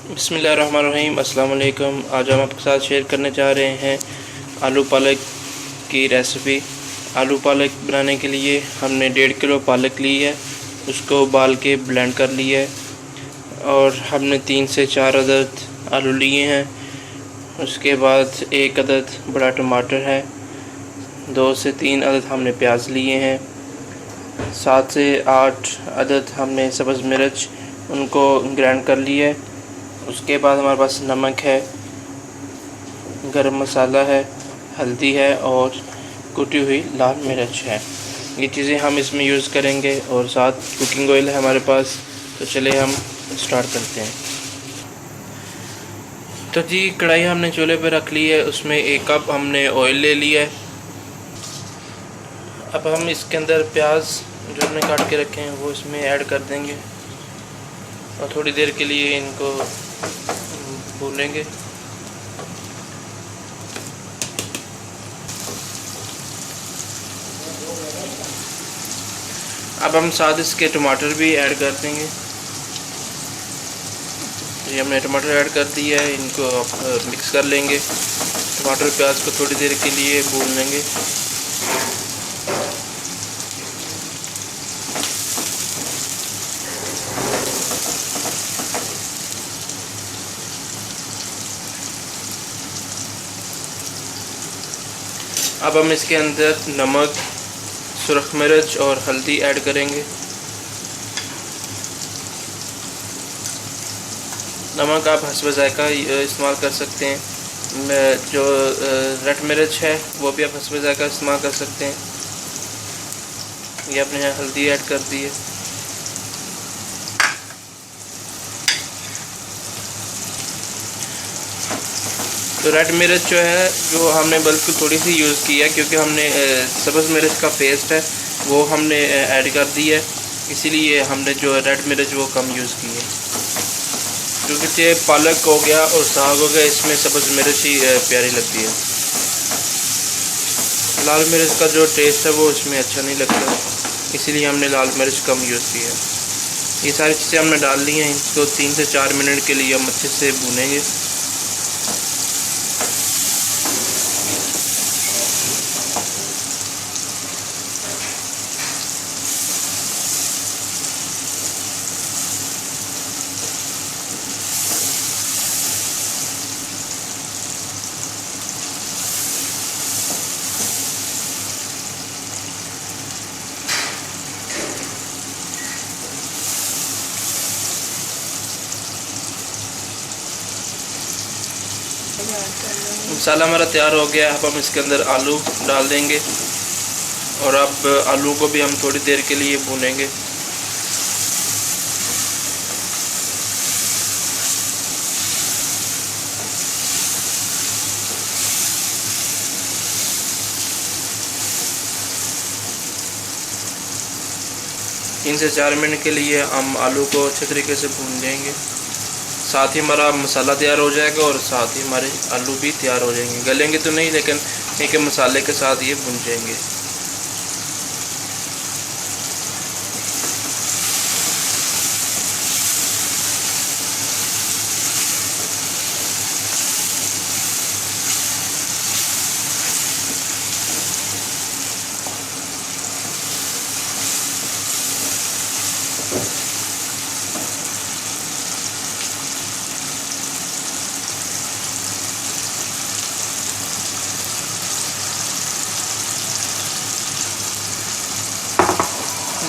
बिस्मिल्लाहिर्रहमानिर्रहीम। अस्सलाम वालेकुम। आज हम आपके साथ शेयर करने जा रहे हैं आलू पालक की रेसिपी। आलू पालक बनाने के लिए हमने 1.5 किलो पालक ली है, उसको उबाल के ब्लेंड कर लिया है। और हमने 3 से 4 अदद आलू लिए हैं। उसके बाद 1 अदद बड़ा टमाटर है, 2 से 3 अदद हमने प्याज लिए हैं, 7 से 8 अदद हमने सब्ज़ मिर्च उनको ग्राइंड कर लिया है। उसके बाद हमारे पास नमक है, गरम मसाला है, हल्दी है और कुटी हुई लाल मिर्च है। ये चीज़ें हम इसमें यूज़ करेंगे और साथ कुकिंग ऑयल है हमारे पास। तो चले हम स्टार्ट करते हैं। तो जी कढ़ाई हमने चूल्हे पर रख ली है, उसमें 1 कप हमने ऑयल ले लिया है। अब हम इसके अंदर प्याज जो हमने काट के रखे हैं वो इसमें ऐड कर देंगे और थोड़ी देर के लिए इनको भूनेंगे। अब हम साथ इसके टमाटर भी ऐड कर देंगे। ये हमने टमाटर ऐड कर दिया है, इनको मिक्स कर लेंगे। टमाटर प्याज को थोड़ी देर के लिए भून लेंगे। अब हम इसके अंदर नमक, सुरख मिर्च और हल्दी ऐड करेंगे। नमक आप हस्ब ज़ायक़ा इस्तेमाल कर सकते हैं। जो रेड मिर्च है वो भी आप हस्ब ज़ायक़ा इस्तेमाल कर सकते हैं। ये अपने यहाँ हल्दी ऐड कर दी है। तो रेड मिर्च जो है जो हमने बल्कि थोड़ी सी यूज़ की है, क्योंकि हमने सब्ज़ मिर्च का पेस्ट है वो हमने ऐड कर दी है, इसीलिए हमने जो रेड मिर्च वो कम यूज़ की है। क्योंकि ये पालक हो गया और साग हो गया, इसमें सब्ज़ मिर्च ही प्यारी लगती है। लाल मिर्च का जो टेस्ट है वो इसमें अच्छा नहीं लगता, इसीलिए हमने लाल मिर्च कम यूज़ की है। ये सारी चीज़ें हमने डाल ली हैं। इसको 3 से 4 मिनट के लिए हम अच्छे से भूनेंगे। मसाला हमारा तैयार हो गया। अब हम इसके अंदर आलू डाल देंगे और अब आलू को भी हम थोड़ी देर के लिए भूनेंगे। तीन से 4 मिनट के लिए हम आलू को अच्छे तरीके से भून लेंगे। साथ ही हमारा मसाला तैयार हो जाएगा और साथ ही हमारे आलू भी तैयार हो जाएंगे। गलेंगे तो नहीं, लेकिन एक मसाले के साथ ये भुन जाएंगे।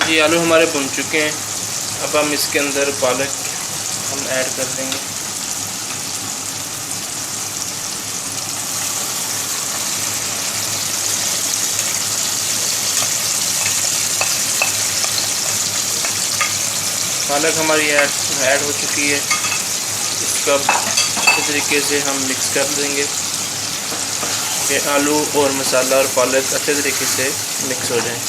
जी आलू हमारे भुन चुके हैं। अब हम इसके अंदर पालक हम ऐड कर देंगे। पालक हमारी ऐड हो चुकी है। इसका अच्छे तरीके से हम मिक्स कर देंगे कि आलू और मसाला और पालक अच्छे तरीके से मिक्स हो जाए।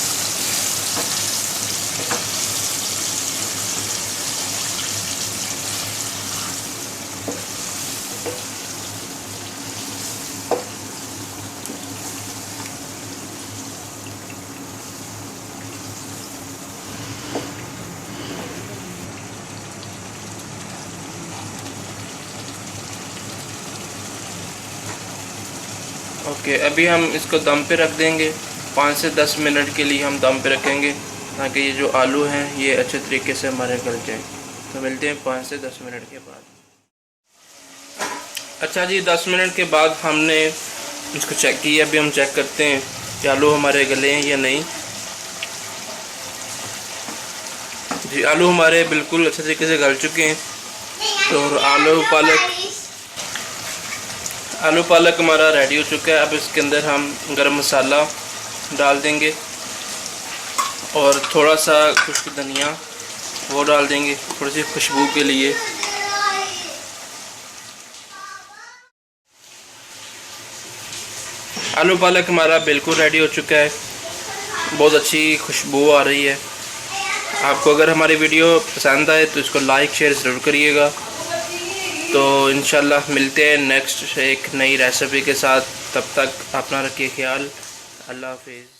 ओके, अभी हम इसको दम पे रख देंगे। 5 से 10 मिनट के लिए हम दम पे रखेंगे ताकि ये जो आलू हैं ये अच्छे तरीके से हमारे गल जाए। तो मिलते हैं 5 से 10 मिनट के बाद। अच्छा जी, 10 मिनट के बाद हमने इसको चेक किया। अभी हम चेक करते हैं कि आलू हमारे गले हैं या नहीं। जी, आलू हमारे बिल्कुल अच्छे तरीके से गल चुके हैं। तो आलू पालक हमारा रेडी हो चुका है। अब इसके अंदर हम गरम मसाला डाल देंगे और थोड़ा सा खुश्क धनिया वो डाल देंगे थोड़ी सी खुशबू के लिए। आलू पालक हमारा बिल्कुल रेडी हो चुका है। बहुत अच्छी खुशबू आ रही है। आपको अगर हमारी वीडियो पसंद आए तो इसको लाइक शेयर ज़रूर करिएगा। तो इंशाल्लाह मिलते हैं नेक्स्ट एक नई रेसिपी के साथ। तब तक अपना रखिए ख्याल। अल्लाह हाफिज़।